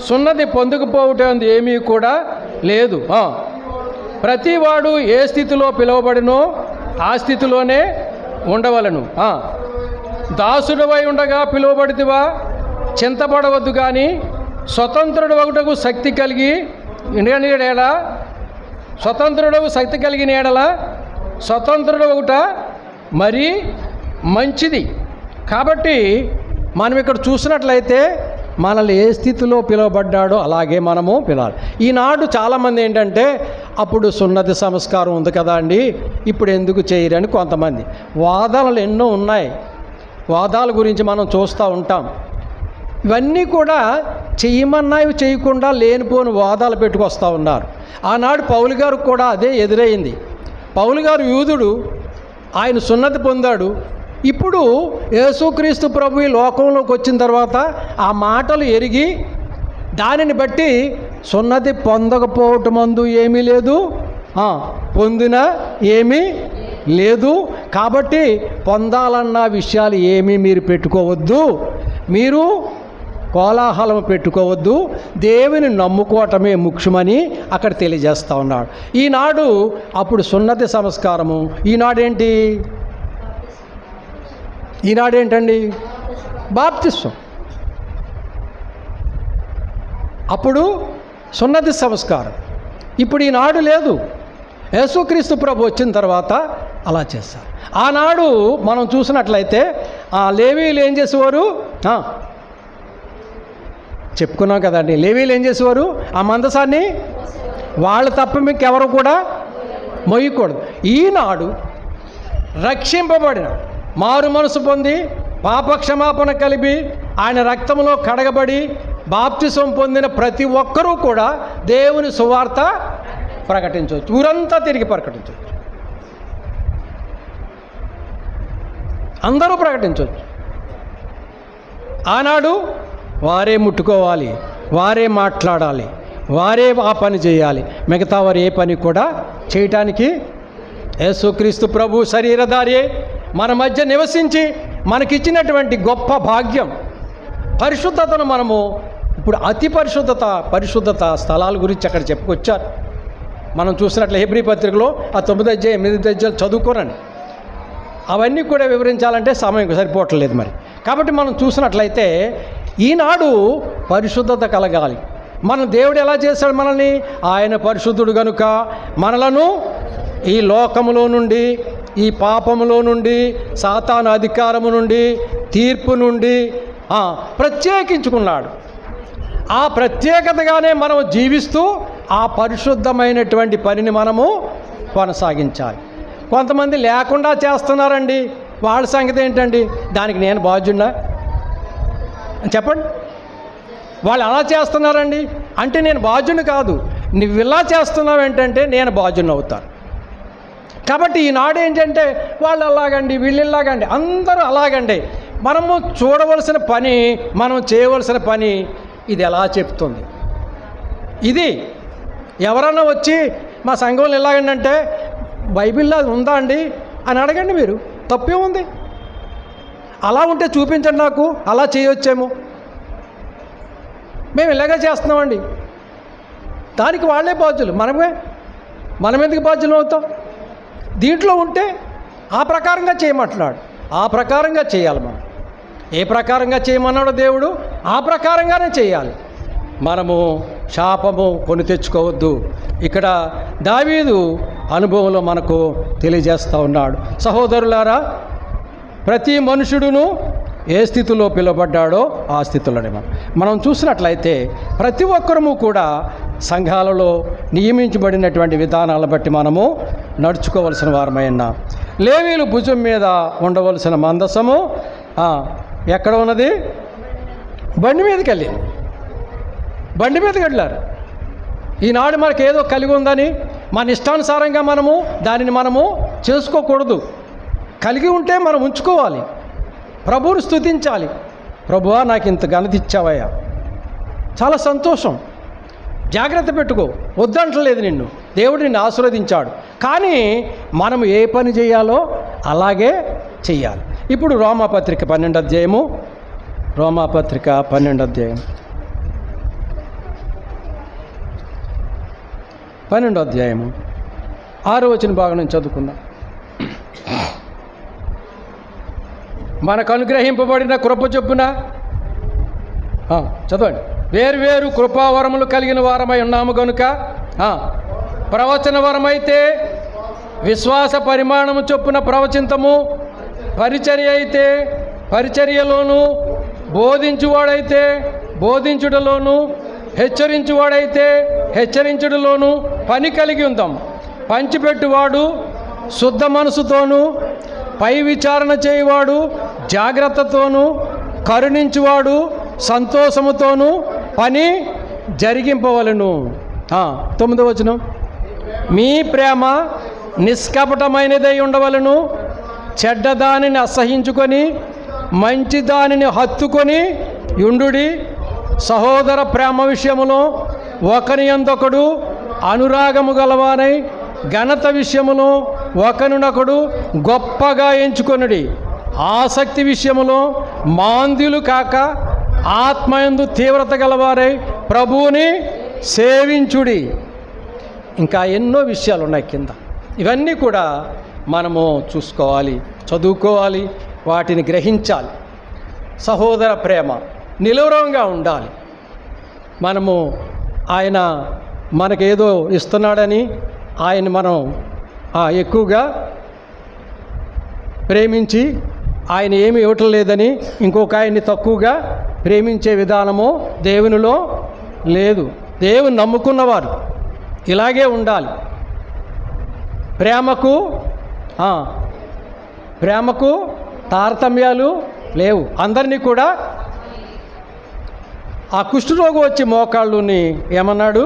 సున్నతి పొందుకుపోవుట ఏమీ కూడా లేదు. ప్రతివాడు ఏ స్థితిలో పిలువబడినో ఆ స్థితిలోనే ఉండవలను. దాసుడవై ఉండగా పిలువబడితివా, చింతపడవద్దు. కానీ స్వతంత్రుడు ఒకటకు శక్తి కలిగి ఎడల, స్వతంత్రుడు శక్తి కలిగిన ఎడల స్వతంత్రుడు ఒకట మరీ మంచిది. కాబట్టి మనం ఇక్కడ చూసినట్లయితే మనల్ని ఏ స్థితిలో పిలువబడ్డాడో అలాగే మనము పిలవాలి. ఈనాడు చాలామంది ఏంటంటే అప్పుడు సున్నతి సంస్కారం ఉంది కదా అండి, ఇప్పుడు ఎందుకు చేయరని కొంతమంది. వాదనలు ఎన్నో ఉన్నాయి, వాదాల గురించి మనం చూస్తూ ఉంటాం. ఇవన్నీ కూడా చేయమన్నాయి చేయకుండా లేనిపోని వాదాలు పెట్టుకొస్తూ ఉన్నారు. ఆనాడు పౌలు గారికి కూడా అదే ఎదురైంది. పౌలు గారు యూదుడు, ఆయన సున్నతి పొందాడు. ఇప్పుడు యేసుక్రీస్తు ప్రభు ఈ లోకంలోకి వచ్చిన తర్వాత ఆ మాటలు ఎరిగి దానిని బట్టి సున్నతి పొందకపోవటమందు ఏమీ లేదు, పొందిన ఏమీ లేదు. కాబట్టి పొందాలన్న విషయాలు ఏమీ మీరు పెట్టుకోవద్దు, మీరు కోలాహలం పెట్టుకోవద్దు, దేవుని నమ్ముకోవటమే ముఖ్యమని అక్కడ తెలియజేస్తూ ఉన్నాడు. ఈనాడు అప్పుడు సున్నతి సంస్కారము, ఈనాడేంటండి? బాప్తిస్వం. అప్పుడు సున్నతి సంస్కారం. ఇప్పుడు ఈనాడు లేదు. యేసుక్రీస్తు ప్రభు వచ్చిన తర్వాత అలా చేస్తారు. ఆనాడు మనం చూసినట్లయితే ఆ లేవీలు ఏం చేసేవారు? చెప్పుకున్నాం కదండి. లేవీలు ఏం చేసేవారు? ఆ మందసాన్ని వాళ్ళు తప్ప మీకు ఎవరు కూడా మొయ్యకూడదు. ఈనాడు రక్షింపబడిన, మారు మనసు పొంది, పాపక్షమాపణ కలిపి, ఆయన రక్తంలో కడగబడి బాప్తిసం పొందిన ప్రతి ఒక్కరూ కూడా దేవుని సువార్త ప్రకటించవచ్చు. ఊరంతా తిరిగి ప్రకటించవచ్చు. అందరూ ప్రకటించవచ్చు. ఆనాడు వారే ముట్టుకోవాలి, వారే మాట్లాడాలి, వారే ఆ పని చేయాలి. మిగతా వారు ఏ పని కూడా చేయటానికి యేసుక్రీస్తు ప్రభు శరీరధారి మన మధ్య నివసించి మనకిచ్చినటువంటి గొప్ప భాగ్యం. పరిశుద్ధతను మనము ఇప్పుడు అతి పరిశుద్ధత స్థలాల గురించి అక్కడ చెప్పుకొచ్చారు. మనం చూసినట్లు హెబ్రీ పత్రికలో ఆ 9 అధ్యాయం 8 అధ్యాయాలు చదువుకోరండి. అవన్నీ కూడా వివరించాలంటే సమయం సరిపోవట్లేదు మరి. కాబట్టి మనం చూసినట్లయితే ఈనాడు పరిశుద్ధత కలగాలి. మన దేవుడు ఎలా చేశాడు మనల్ని? ఆయన పరిశుద్ధుడు గనుక మనలను ఈ లోకములో నుండి, ఈ పాపములో నుండి, సాతాను అధికారము నుండి, తీర్పు నుండి ప్రత్యేకించుకున్నాడు. ఆ ప్రత్యేకతగానే మనం జీవిస్తూ ఆ పరిశుద్ధమైనటువంటి పనిని మనము కొనసాగించాలి. కొంతమంది లేకుండా చేస్తున్నారండి. వాళ్ళ సంగతి ఏంటండి? దానికి నేను బాధ్యున్నా? చెప్పండి. వాళ్ళు అలా చేస్తున్నారండి అంటే నేను బాధ్యుని కాదు. నువ్వు ఇలా చేస్తున్నావు ఏంటంటే నేను బాధ్యుని అవుతాను. కాబట్టి ఈనాడు ఏంటంటే వాళ్ళు అలాగండి, వీళ్ళు ఇలాగండి, అందరూ అలాగండి. మనము చూడవలసిన పని, మనం చేయవలసిన పని ఇది ఎలా చెప్తుంది? ఇది ఎవరన్నా వచ్చి మా సంఘంలో ఎలాగండి అంటే బైబిల్లో అది ఉందా అండి అని అడగండి. మీరు తప్పే ఉంది. అలా ఉంటే చూపించండి నాకు, అలా చేయొచ్చేమో. మేము ఇలాగే చేస్తున్నామండి. దానికి వాళ్ళే బాధ్యులు, మనం ఎందుకు బాధ్యులు అవుతాం? దీంట్లో ఉంటే ఆ ప్రకారంగా చేయమంటున్నాడు. ఆ ప్రకారంగా చేయాలి. మనం ఏ ప్రకారంగా చేయమన్నాడో దేవుడు ఆ ప్రకారంగానే చేయాలి. మనము శాపము కొని తెచ్చుకోవద్దు. ఇక్కడ దావీదు అనుభవంలో మనకు తెలియజేస్తూ ఉన్నాడు. సహోదరులారా, ప్రతి మనుషుడును ఏ స్థితిలో పిలువబడ్డాడో ఆ స్థితిలోనే మనం చూసినట్లయితే ప్రతి ఒక్కరము కూడా సంఘాలలో నియమించబడినటువంటి విధానాలను బట్టి మనము నడుచుకోవలసిన వారమైనా. లేవీలు భుజం మీద ఉండవలసిన మందసము ఎక్కడ ఉన్నది? బండి మీదకి వెళ్ళింది. బండి మీదకి వెళ్ళారు. ఈనాడు మనకు ఏదో కలిగి ఉందని మన ఇష్టానుసారంగా దానిని మనము చేసుకోకూడదు. కలిగి ఉంటే మనం ఉంచుకోవాలి. ప్రభువుని స్తుతించాలి. ప్రభువా, నాకు ఇంత ఘనత ఇచ్చావయ్యా, చాలా సంతోషం, జాగ్రత్త పెట్టుకో, వద్దంటలేదు నిన్ను. దేవుడు నిన్ను ఆశీర్వదించాడు. కానీ మనం ఏ పని చేయాలో అలాగే చెయ్యాలి. ఇప్పుడు రోమాపత్రిక 12వ అధ్యాయము, రోమాపత్రిక 12వ అధ్యాయం 12వ అధ్యాయము 6వ వచనం భాగం నుంచి చదువుకుందాం. మనకు అనుగ్రహింపబడిన కృప చొప్పున చదవండి. వేరు కృపావరములు కలిగిన వారమై ఉన్నాము కనుక ప్రవచన వరమైతే విశ్వాస పరిమాణము చొప్పున ప్రవచింతము, పరిచర్య అయితే పరిచర్యలోను, బోధించువాడైతే బోధించుటలోను, హెచ్చరించువాడైతే హెచ్చరించుటలోను పని కలిగి ఉందాం. పంచిపెట్టువాడు శుద్ధ మనసుతోనూ, పై విచారణ చేయువాడు జాగ్రత్తతోనూ, కరుణించువాడు సంతోషముతోనూ పని జరిగింపవలను. 9వ వచనం. మీ ప్రేమ నిష్కపటమైనదై ఉండవలను, చెడ్డదానిని అసహించుకొని మంచి దానిని హత్తుకొని యుండుడి. సహోదర ప్రేమ విషయములో ఒకని యందొకడు అనురాగము గలవారై, ఘనత విషయములో ఒకరినొకడు గొప్పగా ఎంచుకొనుడి. ఆసక్తి విషయములో మాంద్యులు కాక ఆత్మయందు తీవ్రత గలవారై ప్రభువుని సేవించుడి. ఇంకా ఎన్నో విషయాలు ఉన్నాయి కింద. ఇవన్నీ కూడా మనము చూసుకోవాలి, చదువుకోవాలి, వాటిని గ్రహించాలి. సహోదర ప్రేమ నిలువరంగా ఉండాలి. మనము ఆయన మనకేదో ఇస్తున్నాడని ఆయన మనం ఎక్కువగా ప్రేమించి ఆయన ఏమి ఇవ్వటం లేదని ఇంకొక ఆయన్ని తక్కువగా ప్రేమించే విధానము దేవునిలో లేదు. దేవుని నమ్ముకున్నవారు ఇలాగే ఉండాలి. ప్రేమకు తారతమ్యాలు లేవు. అందరినీ కూడా ఆ కుష్ఠరోగం వచ్చి మోకాళ్ళుని ఏమన్నాడు,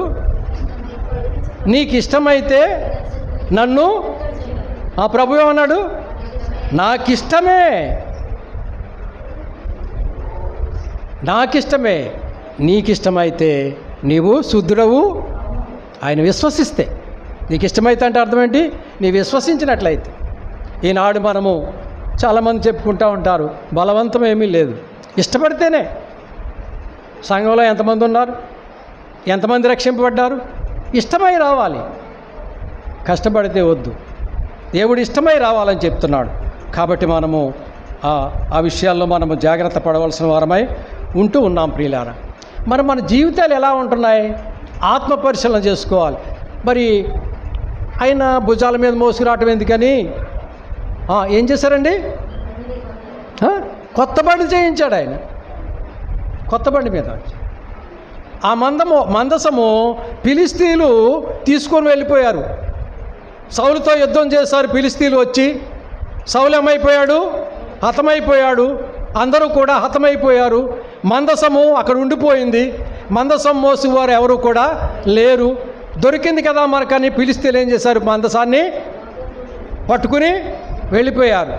నీకు ఇష్టమైతే నన్ను, ఆ ప్రభు ఏమన్నాడు, నాకిష్టమే నీకిష్టమైతే నీవు శుద్ధుడవు. ఆయన విశ్వసిస్తే, నీకు ఇష్టమైతే అంటే అర్థం ఏంటి, నీ విశ్వసించినట్లయితే. ఈనాడు మనము చాలామంది చెప్పుకుంటూ ఉంటారు, బలవంతం ఏమీ లేదు, ఇష్టపడితేనే. సంఘంలో ఎంతమంది ఉన్నారు, ఎంతమంది రక్షింపబడ్డారు? ఇష్టమై రావాలి, కష్టపడితే వద్దు. దేవుడు ఇష్టమై రావాలని చెప్తున్నాడు. కాబట్టి మనము ఆ విషయాల్లో మనము జాగ్రత్త పడవలసిన వారమై ఉంటూ ఉన్నాం ప్రియులారా. మరి మన జీవితాలు ఎలా ఉంటున్నాయి, ఆత్మ పరిశీలన చేసుకోవాలి. మరి ఆయన భుజాల మీద మోసుకురావటం ఎందుకని ఏం చేశారండి, కొత్త బండి చేయించాడు ఆయన. కొత్త బండి మీద ఆ మందసము ఫిలిస్తీన్లు తీసుకొని వెళ్ళిపోయారు. సౌలుతో యుద్ధం చేశారు ఫిలిస్తీన్లు వచ్చి. సౌలు ఏమైపోయాడు, హతమైపోయాడు. అందరూ కూడా హతమైపోయారు. మందసము అక్కడ ఉండిపోయింది. మందసం మోసేవారు ఎవరు కూడా లేరు. దొరికింది కదా మనకని ఫిలిస్తీన్లు ఏం చేశారు, మందసాన్ని పట్టుకుని వెళ్ళిపోయారు.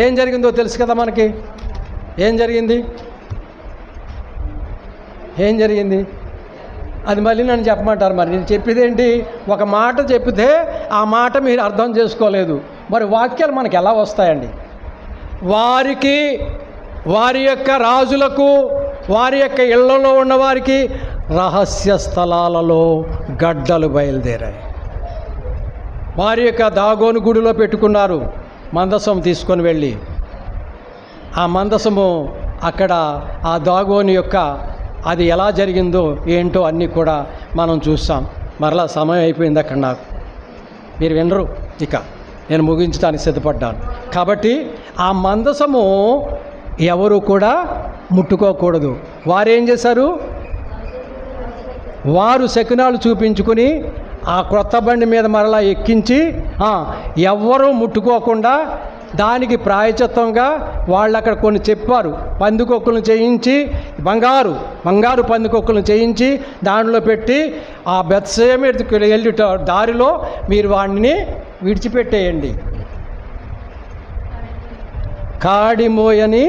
ఏం జరిగిందో తెలుసు కదా మనకి. ఏం జరిగింది అది మళ్ళీ నన్ను చెప్పమంటారు. మరి నేను చెప్పేదేంటి, ఒక మాట చెప్పితే ఆ మాట మీరు అర్థం చేసుకోలేదు. మరి వాక్యాలు మనకి ఎలా వస్తాయండి? వారి యొక్క రాజులకు, వారి యొక్క ఇళ్లలో ఉన్నవారికి రహస్య స్థలాలలో గడ్డలు బయలుదేరాయి. వారి యొక్క దాగోను గుడిలో పెట్టుకున్నారు మందసం తీసుకొని వెళ్ళి. ఆ మందసము అక్కడ ఆ దాగోని యొక్క అది ఎలా జరిగిందో ఏంటో అన్నీ కూడా మనం చూస్తాం. మరలా సమయం అయిపోయింది అక్కడ. నాకు మీరు వినరు, ఇక నేను ముగించడానికి సిద్ధపడ్డాను. కాబట్టి ఆ మందసము ఎవరు కూడా ముట్టుకోకూడదు. వారేం చేశారు, వారు శకునాలు చూపించుకుని ఆ క్రొత్త బండి మీద మరలా ఎక్కించి ఎవ్వరూ ముట్టుకోకుండా దానికి ప్రాయచిత్తంగా వాళ్ళు అక్కడ కొన్ని చెప్పారు. పందికొక్కులను చేయించి, బంగారు పందికొక్కులను చేయించి దానిలో పెట్టి ఆ బెత్షెమెషుకు వెళ్ళి దారిలో మీరు వాడిని విడిచిపెట్టేయండి. కాడిమోయని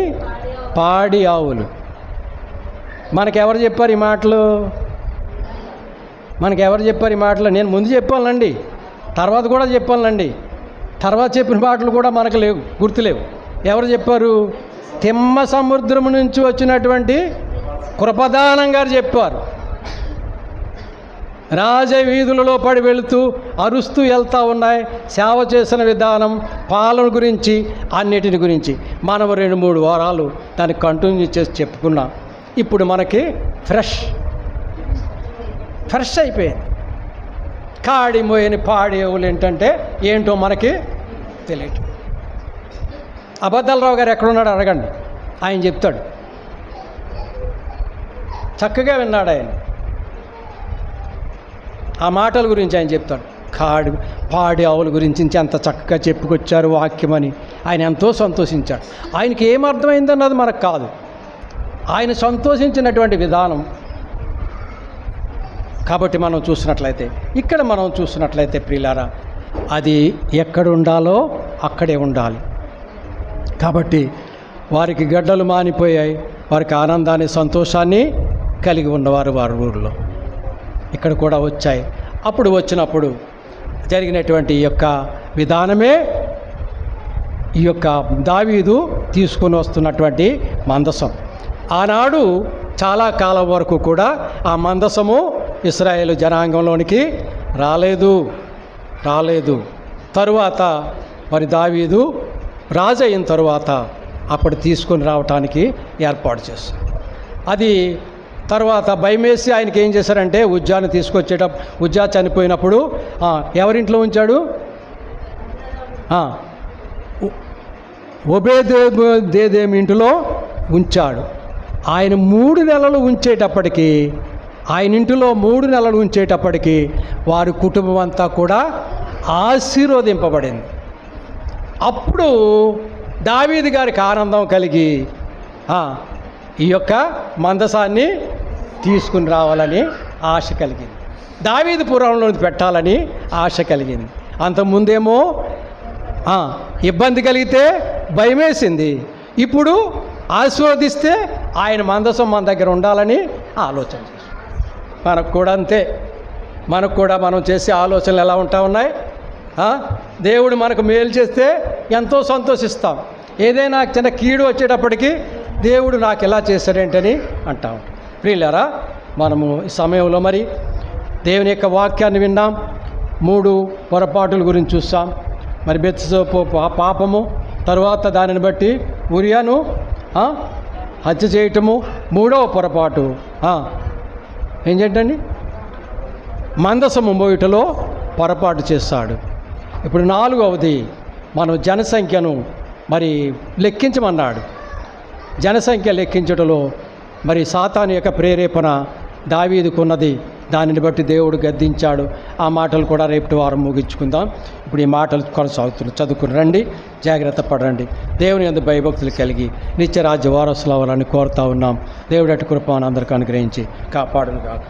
పాడి ఆవులు. మనకెవరు చెప్పారు ఈ మాటలు? నేను ముందు చెప్పానండి, తర్వాత కూడా చెప్పానండి. తర్వాత చెప్పిన మాటలు కూడా మనకు లేవు, గుర్తులేవు. ఎవరు చెప్పారు? తిమ్మ సముద్రం నుంచి వచ్చినటువంటి కృపదానం గారు చెప్పారు. రాజవీధులలో పడి వెళుతూ అరుస్తూ వెళ్తూ ఉన్నాయి. సేవ చేసిన విధానం, పాలన గురించి, అన్నిటిని గురించి మనం 2-3 వారాలు దాన్ని కంటిన్యూ చేసి చెప్పుకున్నాం. ఇప్పుడు మనకి ఫ్రెష్ అయిపోయింది. కాడి మోయని పాడేవులు ఏంటో మనకి తెలియదు. అబద్ధాలరావు గారు ఎక్కడున్నాడు అడగండి, ఆయన చెప్తాడు. చక్కగా విన్నాడు ఆయన. ఆ మాటల గురించి ఆయన చెప్తాడు. పాడి ఆవుల గురించి ఎంత చక్కగా చెప్పుకొచ్చారు వాక్యమని ఆయన ఎంతో సంతోషించాడు. ఆయనకి ఏమర్థమైందన్నది మనకు కాదు, ఆయన సంతోషించినటువంటి విధానం. కాబట్టి ఇక్కడ మనం చూసినట్లయితే ప్రియులారా, అది ఎక్కడ ఉండాలో అక్కడే ఉండాలి. కాబట్టి వారికి గడ్డలు మానిపోయాయి. వారికి ఆనందాన్ని, సంతోషాన్ని కలిగి ఉన్నవారు వారి ఊరిలో ఇక్కడ కూడా వచ్చాయి. అప్పుడు వచ్చినప్పుడు జరిగినటువంటి ఈ యొక్క విధానమే ఈ యొక్క దావీదు తీసుకొని వస్తున్నటువంటి మందసం. ఆనాడు చాలా కాలం వరకు కూడా ఆ మందసము ఇశ్రాయేలు జనాంగంలోనికి రాలేదు. తరువాత మరి దావీదు రాజు అయిన తరువాత అప్పుడు తీసుకొని రావటానికి ఏర్పాటు చేస్తాడు. అది తర్వాత భయమేసి ఆయనకి ఏం చేశారంటే ఉజ్జాను ఉజ్జా చనిపోయినప్పుడు ఎవరింట్లో ఉంచాడు? ఓబేదేదోము ఇంటిలో ఉంచాడు. ఆయన 3 నెలలు ఉంచేటప్పటికి, ఆయన ఇంటిలో 3 నెలలు ఉంచేటప్పటికి వారి కుటుంబం అంతా కూడా ఆశీర్వదింపబడింది. అప్పుడు దావీదు గారికి ఆనందం కలిగి ఈ యొక్క మందసాన్ని తీసుకుని రావాలని ఆశ కలిగింది. దావీదు పురంలో పెట్టాలని ఆశ కలిగింది. అంతకుముందేమో ఇబ్బంది కలిగితే భయమేసింది. ఇప్పుడు ఆశీర్వదిస్తే ఆయన మందసం మన దగ్గర ఉండాలని ఆలోచన చేస్తాం. మనకు కూడా అంతే. మనకు కూడా మనం చేసే ఆలోచనలు ఎలా ఉంటా ఉన్నాయి? దేవుడు మనకు మేలు చేస్తే ఎంతో సంతోషిస్తాం. ఏదైనా చిన్న కీడు వచ్చేటప్పటికి దేవుడు నాకు ఎలా చేశాడేంటని అంటాం. ప్రియులారా, మనము ఈ సమయంలో మరి దేవుని యొక్క వాక్యాన్ని విన్నాం. 3 పొరపాటుల గురించి చూస్తాం. మరి బెత్షెబా పాపము, తరువాత దానిని బట్టి ఉరియాను హత్య చేయటము, 3వ పొరపాటు ఏం చేయండి, మందసము మోయుటలో పొరపాటు చేస్తాడు. ఇప్పుడు 4వది, మనం జనసంఖ్యను మరి లెక్కించమన్నాడు. జనసంఖ్య లెక్కించటంలో మరి సాతాను యొక్క ప్రేరేపణ దావీదుకున్నది. దానిని బట్టి దేవుడు గద్దించాడు. ఆ మాటలు కూడా రేపటి వారం ముగించుకుందాం. ఇప్పుడు ఈ మాటలు కొనసాగుతున్నాయి. చదువుకుని రండి, జాగ్రత్త పడండి. దేవుని యందు భయభక్తులు కలిగి నిత్య రాజ్య వారసులు అవ్వాలని కోరుతా ఉన్నాం. దేవుడు అటు కృపను అందరికీ అనుగ్రహించి కాపాడును కాక.